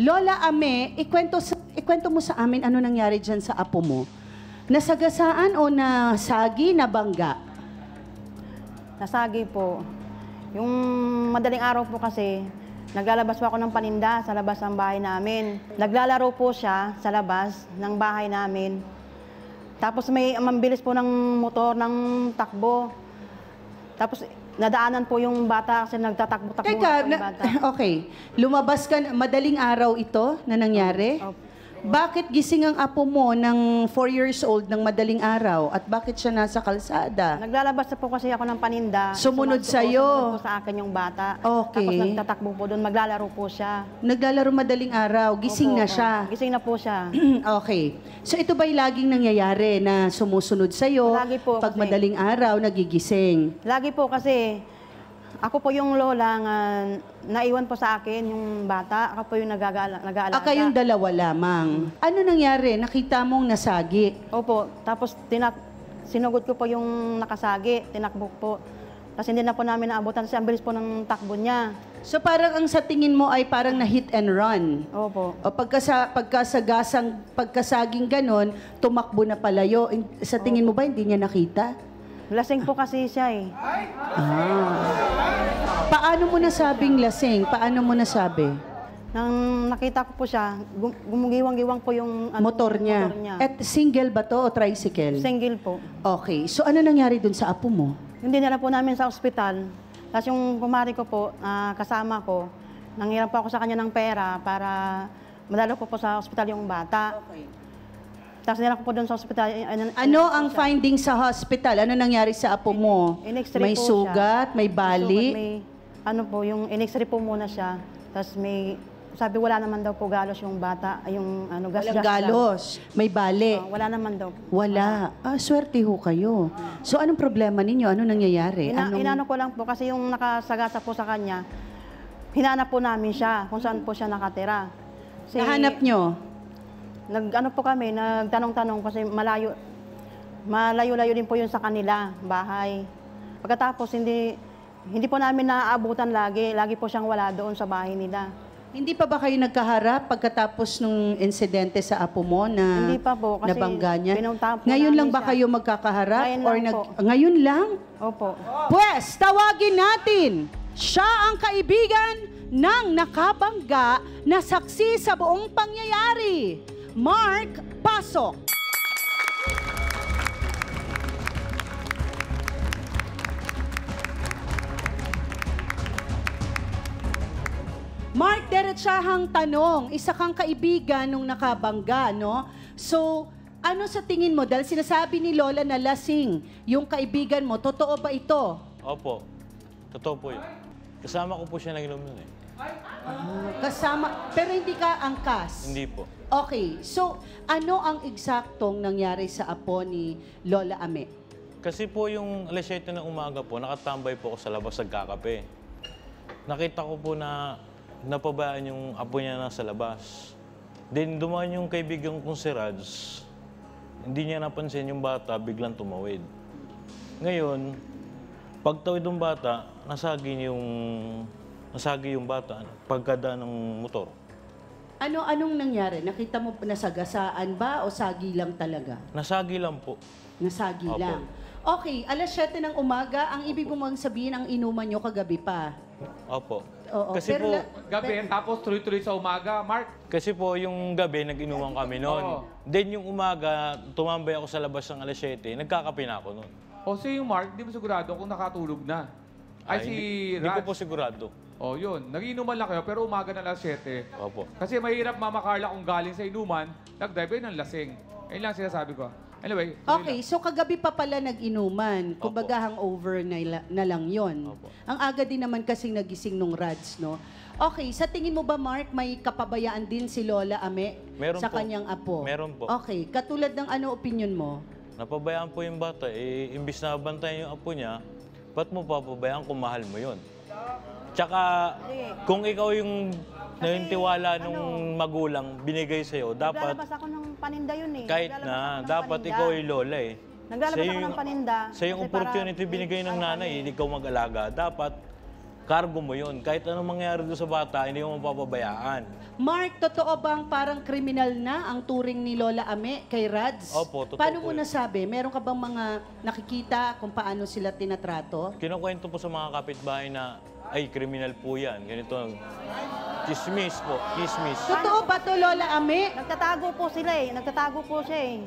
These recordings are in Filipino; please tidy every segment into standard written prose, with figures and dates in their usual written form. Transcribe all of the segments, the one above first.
Lola Ame, ikwento mo sa amin ano nangyari dyan sa apo mo. Nasagasaan o nasagi, nabangga? Nasagi po. Yung madaling araw po kasi, naglalabas po ako ng paninda sa labas ng bahay namin. Naglalaro po siya sa labas ng bahay namin. Tapos may mambilis po ng motor ng takbo. Tapos nadaanan po yung bata kasi nagtatakbo-takbo Teka, po yung bata. okay. Lumabas ka, madaling araw ito na nangyari? Opo. Bakit gising ang apo mo ng 4 years old ng madaling araw? At bakit siya nasa kalsada? Naglalabas na po kasi ako ng paninda. Sumunod sa'yo? Sumunod po sa akin yung bata. Okay. Tapos nagtatakbo po doon, maglalaro po siya. Naglalaro madaling araw, gising Opo, na siya. Gising na po siya. Okay. So ito ba'y laging nangyayari na sumusunod sa'yo? Lagi po Pag kasi. madaling araw, nagigising? Lagi po kasi, ako po yung lola nga naiwan po sa akin yung bata. Ako po yung nag-aalaga. Kayong dalawa lamang. Ano nangyari? Nakita mong nasagi? Opo. Tapos sinugod ko po yung nakasagi. Tinakbo po. Kasi hindi na po namin naabutan kasi ang bilis po ng takbo niya. So parang ang sa tingin mo ay parang na hit and run. Opo. O pagkasaging ganon, tumakbo na palayo. Sa tingin mo ba hindi niya nakita? Lasing po kasi siya eh. Paano mo nasabing lasing? Paano mo nasabi? Nang nakita ko po siya, gumugiwang-giwang po yung Motor niya. At single ba to o tricycle? Single po. Okay. So ano nangyari dun sa apo mo? Yung dinala po namin sa ospital. Tapos yung kumari ko po, kasama ko, nanghiram po ako sa kanya ng pera para madalo po sa ospital yung bata. Okay. Tapos nila ko po doon sa ospital. Ano ang findings sa hospital? Ano nangyari sa apo mo? In-X-ray May po sugat? siya. May bali? May, yung in-X-ray po muna siya. Tapos sabi wala naman daw po galos yung bata, yung gas-gas Walang galos? May bali? wala naman daw. Wala. Swerte ho kayo. So anong problema ninyo? Ano nangyayari? Inano ko lang po kasi yung nakasagasa po sa kanya, hinanap po namin siya kung saan po siya nakatira. Kasi, Nahanap nyo? Nag-ano po kami, nagtanong-tanong kasi malayo-layo din po yun sa kanila, bahay. Pagkatapos, hindi po namin naaabutan lagi. Lagi po siyang wala doon sa bahay nila. Hindi pa ba kayo nagkaharap pagkatapos nung insidente sa apo mo na Hindi pa po, kasi nabangga niya? pinuntahan po Ngayon namin lang ba siya. kayo magkakaharap? Ngayon lang po. Ngayon lang? Opo. Pwes, tawagin natin. Siya ang kaibigan ng nakabangga na saksi sa buong pangyayari. Mark, pasok. Mark, diretsahang tanong. Isa kang kaibigan nung nakabangga, no? So, ano sa tingin mo? Dahil sinasabi ni Lola na lasing yung kaibigan mo, totoo ba ito? Opo. Totoo po yun. Kasama ko po siya nag-inom nun eh. Kasama, pero hindi ka angkas? Hindi po. Okay, so ano ang eksaktong nangyari sa apo ni Lola Ame? Kasi po yung alas 7 ng umaga po, nakatambay po ako sa labas nagkakape. Nakita ko po na napabayaan yung apo niya nasa labas. Then dumaan yung kaibigan kong si Raj. Hindi niya napansin yung bata, biglang tumawid. Ngayon, pagtawid ng bata, nasagi yung bata pagkadaan ng motor. Anong nangyari? Nakita mo nasagasaan ba o sagi lang talaga? Nasagi lang po. Nasagi Opo. lang. Okay, alas 7 ng umaga, ang ibig mong sabihin ang inuman nyo kagabi pa. Opo. Oo, Kasi po, Gabi, tapos tuloy-tuloy sa umaga, Mark. kasi po yung gabi nag-inuman kami noon. Then yung umaga, tumambay ako sa labas ng alas 7, nagkakape na ako noon. O si Mark, di mo sigurado kung nakatulog na. Ay, si hindi ko Raj. po sigurado. O yun, nag-inuman lang kayo, pero umaga na alas 7. Opo. Kasi mahirap, Mama Carla, kung galing sa inuman, nag-drive ng lasing. Ayun lang sinasabi ko. Anyway. Okay, so kagabi pa pala nag-inuman. Kumbaga hangover na lang yon. Opo. Ang aga din naman kasing nagising nung Rads, no? Okay, sa tingin mo ba, Mark, may kapabayaan din si Lola Ame Meron sa po. kanyang apo? Meron po. Okay, katulad ng ano opinion mo? Napabayaan po yung bata, imbis na bantayan yung apo niya, ba't mo papabayaan kung mahal mo yun? Tsaka, kung ikaw yung naniniwala nung magulang binigay sa'yo, dapat, Naglalabas ako ng paninda yun eh. kahit Naglalabas na, ako ng dapat paninda. ikaw ay lola eh. Naglalabas ako ng paninda. Sa yung kasi opportunity para- binigay ng nanay, hindi ikaw mag-alaga. Dapat, cargo mo yun. Kahit anong mangyari doon sa bata, hindi mo mapapabayaan. Mark, totoo bang parang kriminal na ang turing ni Lola Ame kay Rads? Opo, totoo Paano po mo yun. nasabi? Meron ka bang mga nakikita kung paano sila tinatrato? Kinukwento po sa mga kapitbahay na, ay, kriminal po yan. Ganito. Chismis po. Chismis. Totoo ba to, Lola Ame? Nagtatago po sila eh. Nagtatago po siya eh.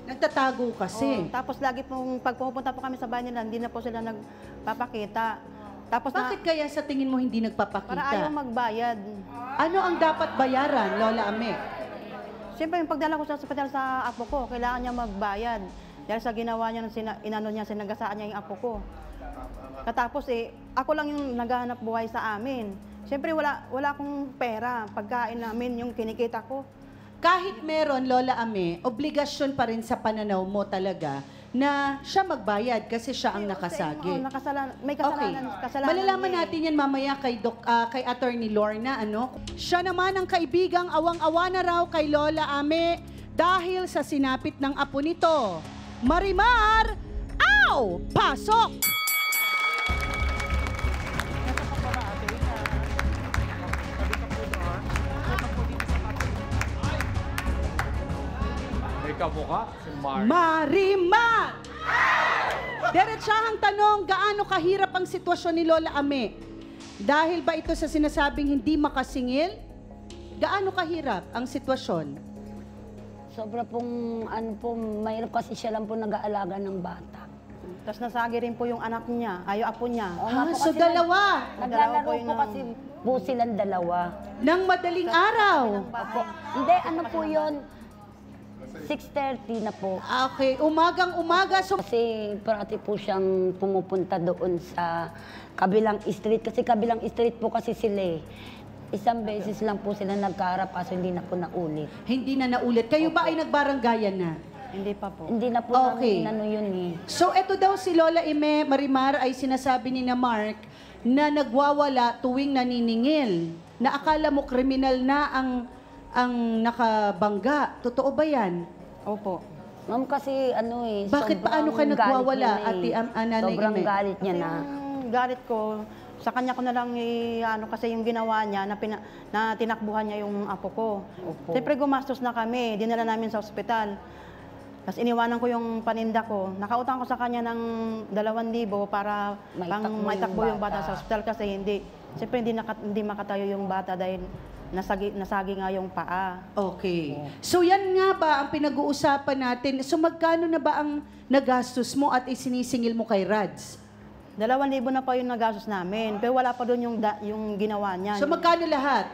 Nagtatago kasi. Tapos lagi pong pag pupunta po kami sa bahay nila, hindi na po sila nagpapakita. Tapos Bakit kaya sa tingin mo hindi nagpapakita? para ayaw magbayad. Ano ang dapat bayaran, Lola Ame? Siyempre, yung pagdala ko sa ospital sa apo ko, kailangan niya magbayad. Dahil sa ginawa niya, inano niya, sinagasaan niya yung apo ko. Katapos ako lang yung naghahanap buhay sa amin. Siyempre, wala akong pera. Pagkain namin, yung kinikita ko. Kahit meron, Lola Ame, obligasyon pa rin sa pananaw mo talaga na siya magbayad kasi siya ang nakasagi. Oo, may kasalanan. Malalaman niya eh. natin yan mamaya kay Attorney Lorna, ano? Siya naman ang kaibigang awang-awa na raw kay Lola Ame dahil sa sinapit ng apo nito. Marimar, aw! Pasok! May kamukha, si Mar. Marimar! Diretsahang tanong, gaano kahirap ang sitwasyon ni Lola Ame? Dahil ba ito sa sinasabing hindi makasingil? Gaano kahirap ang sitwasyon? Sobra pong, mahirap kasi siya lang po nag-aalaga ng bata. Tapos nasagi rin po yung anak niya, apo niya. So dalawa, Naglalaro po yung po kasi po silang dalawa. ng madaling araw. Opo. Hindi, ano po yun? 6:30 na po. Okay, umagang-umaga. So, Kasi parati po siyang pumupunta doon sa kabilang street. Kasi kabilang street po kasi sila eh. Isang beses lang po sila nagkaharap kaso hindi na po naulit. hindi na naulit. Kayo ba ay nagbaranggayan na? Hindi pa po. Hindi na po Okay. namin ano yun eh. So, eto daw si Lola Ime Marimar ay sinasabi ni na Mark na nagwawala tuwing naniningil. Na akala mo kriminal na ang nakabangga. Totoo ba yan? Opo. Ma'am kasi ano eh. Bakit sobrang paano ka galit nagwawala, niya na Ate Nanay Sobrang Ime? galit niya na. Yung galit ko, sa kanya ko na lang kasi yung ginawa niya na tinakbuhan niya yung apo ko. Opo. Siyempre gumastos na kami, dinala namin sa ospital. Tapos iniwanan ko yung paninda ko. Nakautang ko sa kanya ng 2,000 para maitakbo yung bata sa ospital kasi siyempre hindi makatayo yung bata dahil nasagi nga yung paa. Okay. So, yan nga ba ang pinag-uusapan natin? So, magkano na ba ang nagastos mo at isinisingil mo kay Rads? 2,000 na pa yung nagastos namin. Pero wala pa doon yung ginawa niya. So, magkano lahat?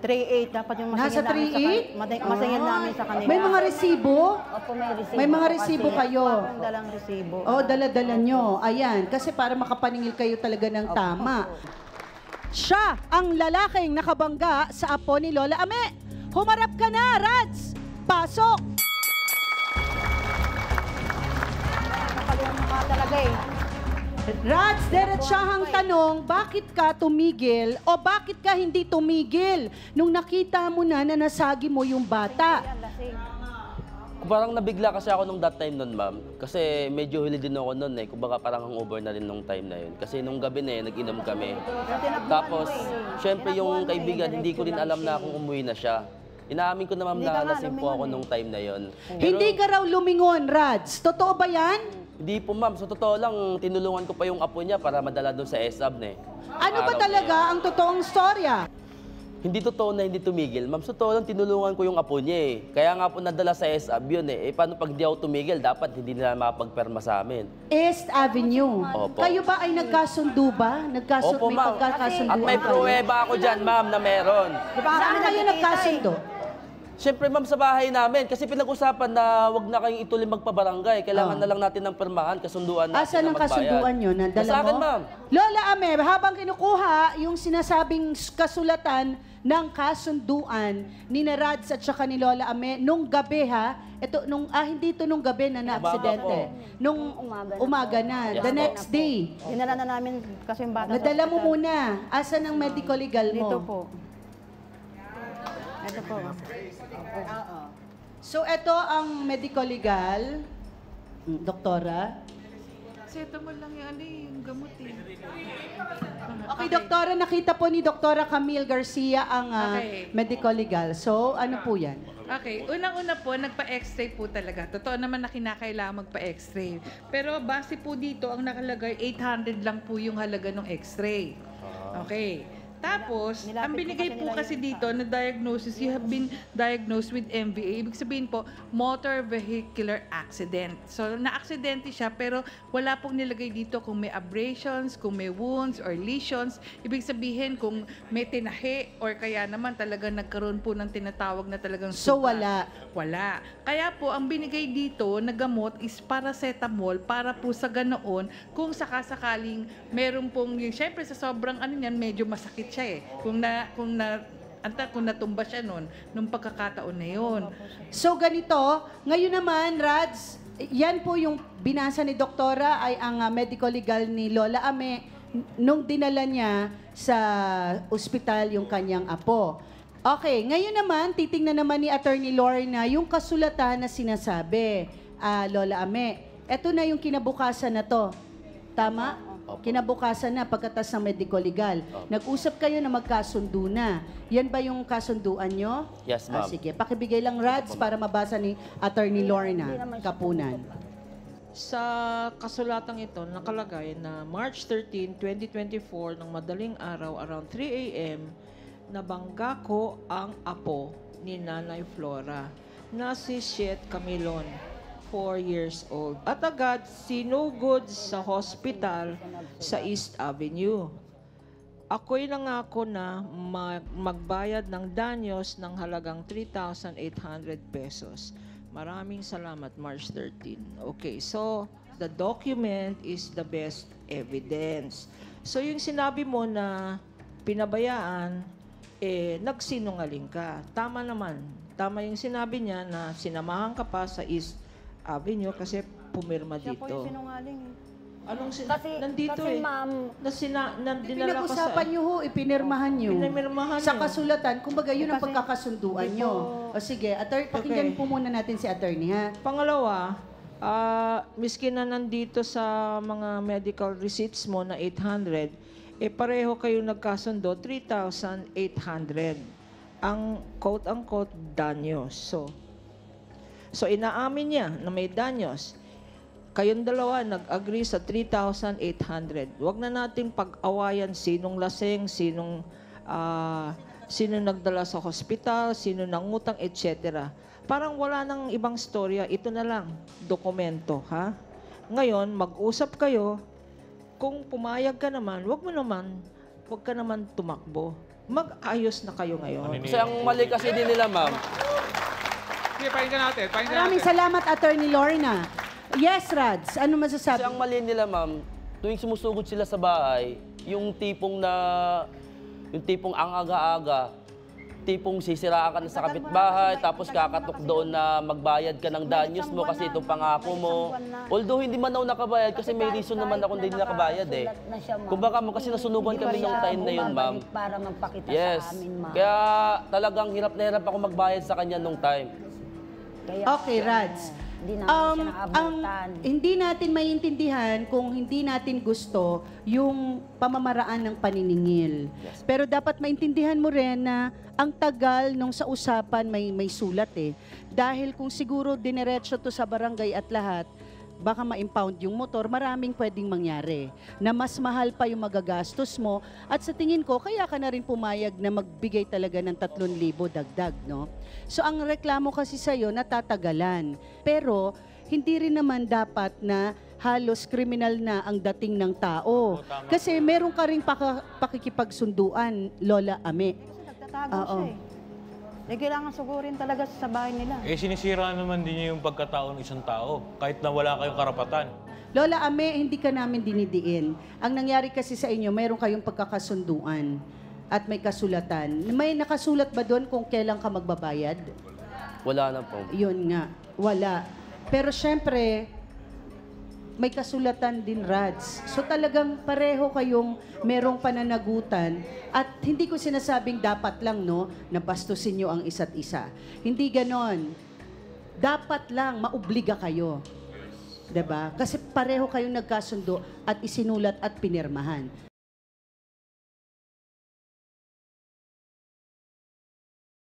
3,800 dapat yung Nasa masingil 3,800? masingil namin sa kanila. May mga resibo? Opo, may resibo. May mga po resibo kasi. kayo? Ang dalang resibo. Oh, dala-dala nyo. Ayan, kasi para makapaningil kayo talaga ng tama. Siya ang lalaking nakabangga sa apo ni Lola Ame. Humarap ka na, Rads! Pasok! Napagawa mo ka talaga eh. Rads, diretsahang tanong, bakit ka tumigil o bakit ka hindi tumigil nung nakita mo na nasagi mo yung bata? Yan, lasing. Parang nabigla kasi ako nung that time nun, ma'am. Kasi medyo huli din ako nun eh. Kumbaga parang hangover na rin nung time na yun. Kasi nung gabi na nag-inom kami. Tapos, syempre yung kaibigan, hindi ko rin alam na kung umuwi na siya. Inaamin ko na ma'am na lasing po ako nung time na yun. Hindi ka raw lumingon, Rads. Totoo ba yan? Hindi po ma'am, sa totoo lang, tinulungan ko pa yung apo niya para madala doon sa ESAB na eh. Ano ba Araw na talaga ang totoong storya? Hindi totoo na hindi tumigil. Ma'am, sa totoo lang tinulungan ko yung apo niya eh. Kaya nga po nadala sa ESAB yun eh. Paano pag di ako tumigil, dapat hindi nila makapagperma sa amin. East Avenue. Opo. Kayo ba ay nagkasundo ba? Opo, May ma'am. pagkakasunduan At may kayo? pruweba ako dyan, ma'am, na meron. Saan kayo nagkasundo? Siyempre, ma'am, sa bahay namin. Kasi pinag-usapan na wag na kayong ituloy magpabarangay. Kailangan na lang natin ng permahan, kasunduan natin Asan ang na magbayad. kasunduan nyo? Nadala Sa akin, mo? ma'am. Lola Ame, habang kinukuha yung sinasabing kasulatan ng kasunduan ni Rads at saka ni Lola Ame nung gabi ha, ito hindi ito nung gabi na na-aksidente. Nung umaga na, Yes, the po. next day. Dinala na namin kasi yung bata sa Nadala mo ospital. muna. Asan ang medical legal mo? Dito po. Ito po. So, ito ang medical legal. Doktora. paracetamol lang yung, yung gamot eh. Okay, doktora, nakita po ni Doktora Camille Garcia ang medical legal. So, ano po yan? Okay, unang-una po, nagpa-x-ray po talaga. Totoo naman na kinakailangan magpa-x-ray. Pero base po dito, ang nakalagay, 800 lang po yung halaga ng x-ray. Okay. Tapos, ang binigay po kasi dito na diagnosis, you have been diagnosed with MVA. Ibig sabihin po, motor vehicular accident. So, na-aksidente siya, pero wala pong nilagay dito kung may abrasions, kung may wounds or lesions. Ibig sabihin, kung may tinahi or kaya naman talagang nagkaroon po ng tinatawag na talagang So, sugat. wala. Wala. Kaya po, ang binigay dito na gamot is paracetamol para po sa ganoon kung sakasakaling meron pong, syempre sa sobrang ano niyan, medyo masakit siya eh. Kung natumba siya nung pagkakataon na yun. So, ganito, ngayon naman, Rads, yan po yung binasa ni Doktora ay ang medical legal ni Lola Ame nung dinala niya sa ospital yung kanyang apo. Okay, ngayon naman, titingnan naman ni Attorney Lorna yung kasulatan na sinasabi, Lola Ame. Ito na yung kinabukasan na to. Tama? Kinabukasan na pagkatas ng medical legal. Nag-usap kayo na magkasundo na. Yan ba yung kasunduan nyo? Yes, ma'am. Sige, pakibigay lang, Rads, para mabasa ni Attorney Lorna Kapunan. Sa kasulatang ito, nakalagay na March 13, 2024, ng madaling araw, around 3 a.m., nabangga ko ang apo ni Nanay Flora na si Shet Camilon, 4 years old. At agad sinugod sa hospital sa East Avenue. Ako'y nangako na magbayad ng danyos ng halagang 3,800 pesos. Maraming salamat, March 13. Okay, so the document is the best evidence. So yung sinabi mo na pinabayaan, nagsinungaling ka. Tama naman. Tama yung sinabi niya na sinamahan ka pa sa East Avenue kasi pumirma Siya po dito. yung sinungaling. Anong Kasi, ma'am, dinala ka sa... Pinag-usapan nyo ho, ipinirmahan nyo. Pinirmahan Sa nyo. kasulatan, kumbaga yun ang Kasi- pagkakasunduan nyo. O sige, pakinggan po muna natin si attorney, ha? Pangalawa, miski na nandito sa mga medical receipts mo na 800, pareho kayong nagkasundo, 3,800. Ang quote-unquote danyos. So inaamin niya na may danyos. Kayong dalawa nag-agree sa 3,800. Huwag na nating pag-awayan sinong lasing, sino nagdala sa hospital, sino nangutang, etc. Parang wala nang ibang storya. Ito na lang, dokumento, ha? Ngayon, mag-usap kayo. Kung pumayag ka naman, huwag ka naman tumakbo. Mag-ayos na kayo ngayon. Kasi ang mali kasi din nila, ma'am. Sige, pakinggan natin. Maraming salamat, Attorney Lorna. Yes, Rads, ano masasabi? Kasi ang mali nila, ma'am, tuwing sumusugod sila sa bahay, yung tipong ang aga-aga, tipong sisiraan ka na sa kapitbahay, tapos kakatok doon na magbayad ka ng danyos mo kasi itong pangako mo. Although hindi man ako nakabayad kasi may reason naman ako hindi nakabayad eh. Kumbaga mo kasi nasunugan kami ng time na yun, ma'am. Para magpakita Yes. sa amin, ma'am. Kaya talagang hirap na hirap ako magbayad sa kanya nung time. Okay, Rads. Hindi namin siya naabutan. Hindi natin maintindihan kung hindi natin gusto yung pamamaraan ng paniningil. Pero dapat maintindihan mo rin na ang tagal nung sa usapan may sulat eh. Dahil kung siguro dinerecho to sa barangay at lahat, baka ma-impound yung motor, maraming pwedeng mangyari. Na mas mahal pa yung magagastos mo. At sa tingin ko, kaya ka na rin pumayag na magbigay talaga ng 3,000 dagdag, no? So ang reklamo kasi sa'yo, natatagalan. Pero hindi rin naman dapat na halos kriminal na ang dating ng tao. Kasi meron ka rin pakikipagsunduan, Lola Ame. Kasi nagtatago siya eh. Kailangan sugurin talaga sa bahay nila. Sinisira naman din niya yung pagkatao ng isang tao, kahit na wala kayong karapatan. Lola Ame, hindi ka namin dinidiin. Ang nangyari kasi sa inyo, mayroon kayong pagkakasunduan at may kasulatan. May nakasulat ba doon kung kailan ka magbabayad? Wala na po. Yun nga, wala. Pero syempre, may kasulatan din, Rads. So talagang pareho kayong merong pananagutan at hindi ko sinasabing dapat lang, no, na bastusin nyo ang isa't isa. Hindi ganon. Dapat lang, maobliga kayo. 'Di ba? Kasi pareho kayong nagkasundo at isinulat at pinirmahan.